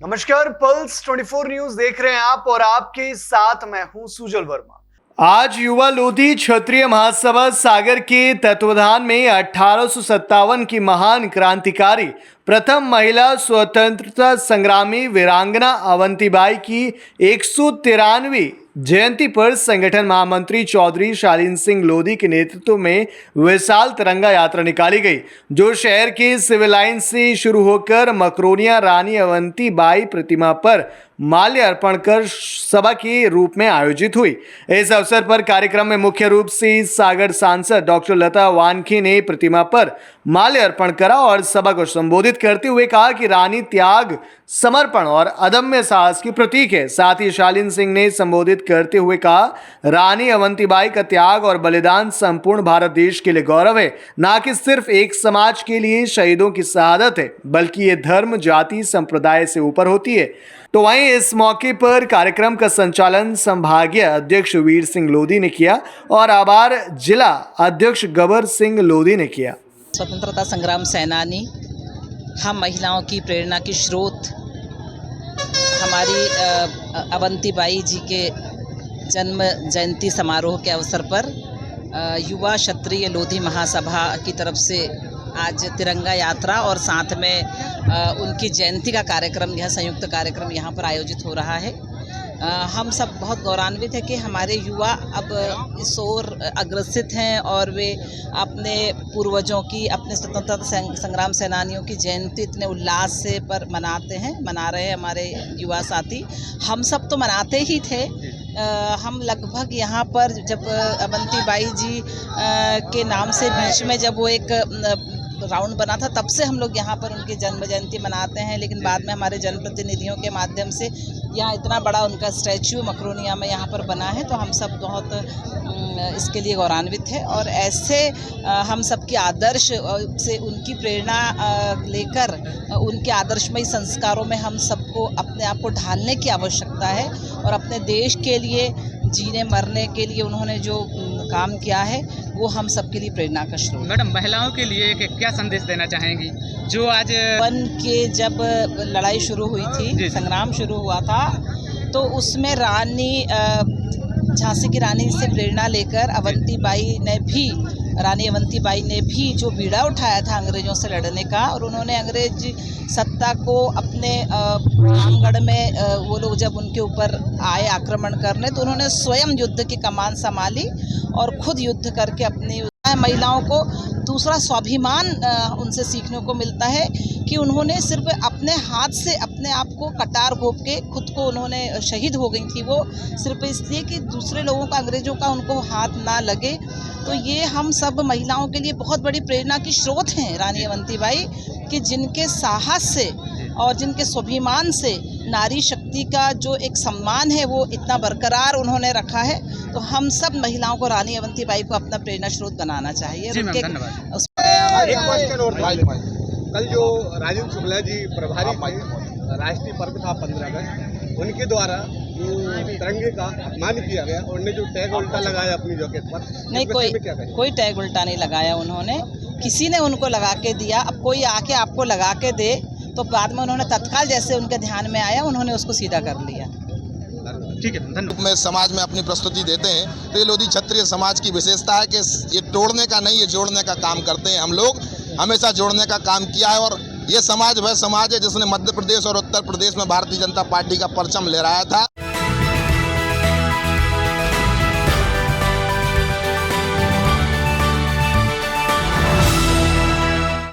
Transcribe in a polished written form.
नमस्कार, pulse 24 news देख रहे हैं आप और आपके साथ मैं हूं सुजल वर्मा। आज युवा लोधी क्षत्रिय महासभा सागर के तत्वाधान में 1857 की महान क्रांतिकारी प्रथम महिला स्वतंत्रता संग्रामी वीरांगना अवंतीबाई की 113वीं जयंती पर संगठन महामंत्री चौधरी शालीन सिंह लोधी के नेतृत्व में विशाल तिरंगा यात्रा निकाली गई, जो शहर के सिविल लाइन से शुरू होकर मकरोनिया रानी अवंतीबाई प्रतिमा पर माल्य अर्पण कर सभा के रूप में आयोजित हुई। इस अवसर पर कार्यक्रम में मुख्य रूप से सागर सांसद डॉक्टर लता वानखे ने प्रतिमा पर माल्य अर्पण करा और सभा को संबोधित करते हुए कहा कि रानी त्याग, समर्पण और अदम्य साहस की प्रतीक है। साथ ही शालीन सिंह ने संबोधित करते हुए कहा, रानी अवंतीबाई का त्याग और बलिदान संपूर्ण भारत देश के लिए गौरव है, ना कि सिर्फ एक समाज के लिए शहीदों की शहादत है, बल्कि ये धर्म, जाति, संप्रदाय से ऊपर होती है। तो वहीं इस मौके पर कार्यक्रम का संचालन संभागीय अध्यक्ष वीर सिंह लोधी ने किया और आभार जिला अध्यक्ष गबर सिंह लोधी ने किया। स्वतंत्रता संग्राम सेनानी, हम महिलाओं की प्रेरणा की स्रोत, हमारी अवंतीबाई जी के जन्म जयंती समारोह के अवसर पर युवा क्षत्रिय लोधी महासभा की तरफ से आज तिरंगा यात्रा और साथ में उनकी जयंती का कार्यक्रम, यह संयुक्त कार्यक्रम यहाँ पर आयोजित हो रहा है। हम सब बहुत गौरवान्वित है कि हमारे युवा अब इस ओर अग्रसित हैं और वे अपने पूर्वजों की, अपने स्वतंत्रता संग्राम सेनानियों की जयंती इतने उल्लास से पर मना रहे हैं हमारे युवा साथी। हम सब तो मनाते ही थे। हम लगभग यहाँ पर जब अवंतीबाई जी के नाम से बीच में जब वो एक राउंड बना था, तब से हम लोग यहाँ पर उनकी जन्म जयंती मनाते हैं। लेकिन बाद में हमारे जनप्रतिनिधियों के माध्यम से यहाँ इतना बड़ा उनका स्टैचू मकरोनिया में यहाँ पर बना है, तो हम सब बहुत इसके लिए गौरवान्वित है। और ऐसे हम सबके आदर्श से उनकी प्रेरणा लेकर उनके आदर्शमयी संस्कारों में हम सबको अपने आप को ढालने की आवश्यकता है और अपने देश के लिए जीने मरने के लिए उन्होंने जो काम किया है वो हम सबके लिए प्रेरणा का स्रोत। मैडम, महिलाओं के लिए क्या संदेश देना चाहेंगी जो आज वन के जब लड़ाई शुरू हुई थी, संग्राम शुरू हुआ था, तो उसमें रानी झांसी की रानी से प्रेरणा लेकर रानी अवंतीबाई ने भी जो बीड़ा उठाया था अंग्रेजों से लड़ने का, और उन्होंने अंग्रेज सत्ता को अपने रामगढ़ में वो लोग जब उनके ऊपर आए आक्रमण करने, तो उन्होंने स्वयं युद्ध की कमान संभाली और खुद युद्ध करके अपनी महिलाओं को दूसरा स्वाभिमान उनसे सीखने को मिलता है कि उन्होंने सिर्फ अपने हाथ से अपने आप को कटार घोंप के खुद को उन्होंने शहीद हो गई थी, वो सिर्फ इसलिए कि दूसरे लोगों का, अंग्रेजों का उनको हाथ ना लगे। तो ये हम सब महिलाओं के लिए बहुत बड़ी प्रेरणा की स्रोत हैं रानी अवंतीबाई, कि जिनके साहस से और जिनके स्वाभिमान से नारी शक्ति का जो एक सम्मान है वो इतना बरकरार उन्होंने रखा है। तो हम सब महिलाओं को रानी अवंतीबाई को अपना प्रेरणा स्रोत बनाना चाहिए। एक क्वेश्चन और था, कल जो राजेंद्र शुक्ला जी प्रभारी राष्ट्रीय पर्व था 15 अगस्त, उनके द्वारा जो तिरंगे का अपमान किया गया, उन्होंने जो टैग उल्टा लगाया अपनी जैकेट पर, नहीं, कोई टैग उल्टा नहीं लगाया उन्होंने, किसी ने उनको लगा के दिया। अब कोई आके आपको लगा के दे तो बाद में उन्होंने तत्काल जैसे उनके ध्यान में आया उन्होंने उसको सीधा कर लिया। ठीक है, धन्यवाद। में समाज में अपनी प्रस्तुति देते हैं, तो ये लोधी क्षत्रिय समाज की विशेषता है कि ये तोड़ने का नहीं, ये जोड़ने का काम करते हैं। हम लोग हमेशा जोड़ने का काम किया है और ये समाज वह समाज है जिसने मध्य प्रदेश और उत्तर प्रदेश में भारतीय जनता पार्टी का परचम लहराया था।